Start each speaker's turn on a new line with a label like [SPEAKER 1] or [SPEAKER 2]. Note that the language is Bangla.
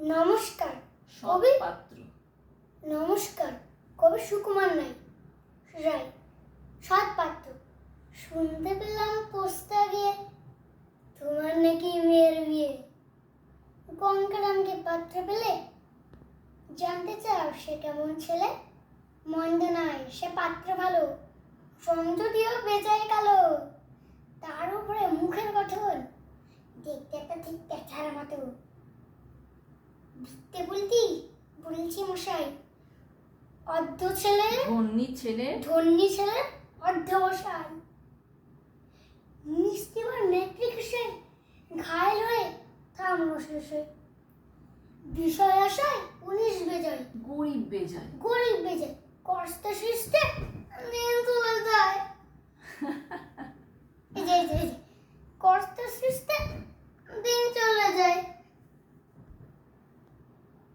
[SPEAKER 1] নমস্কার
[SPEAKER 2] কবি
[SPEAKER 1] কবি
[SPEAKER 2] পাত্র।
[SPEAKER 1] নমস্কার কবি সুকুমার রায়। সৎ পাত্র। শুনতে পেলাম পোস্তা গিয়ে তোমার নাকি মেয়ের বিয়ে। গঙ্গারামকে পাত্র পেলে জানতে চাও সে কেমন ছেলে। মন্দ নয় সে পাত্র ভালো, সংযদিও বেজায় কালো। তার উপরে মুখের গঠন দেখতে একটা ঠিক পেঁচার মতো। ভিত্তে বলছি মশাই, অর্ধ ছেলে ধন্যী ছেলে অর্ধবসায়। নিস্তিবার নেত্রিকেশে ঘায়ল হয়ে থামলো শেষে। বিষয় আশায় 19 বেজায়
[SPEAKER 2] গরিব বেজায়
[SPEAKER 1] কষ্ট সৃষ্টে নীল তুলে যায়। এই যে কষ্ট সৃষ্টে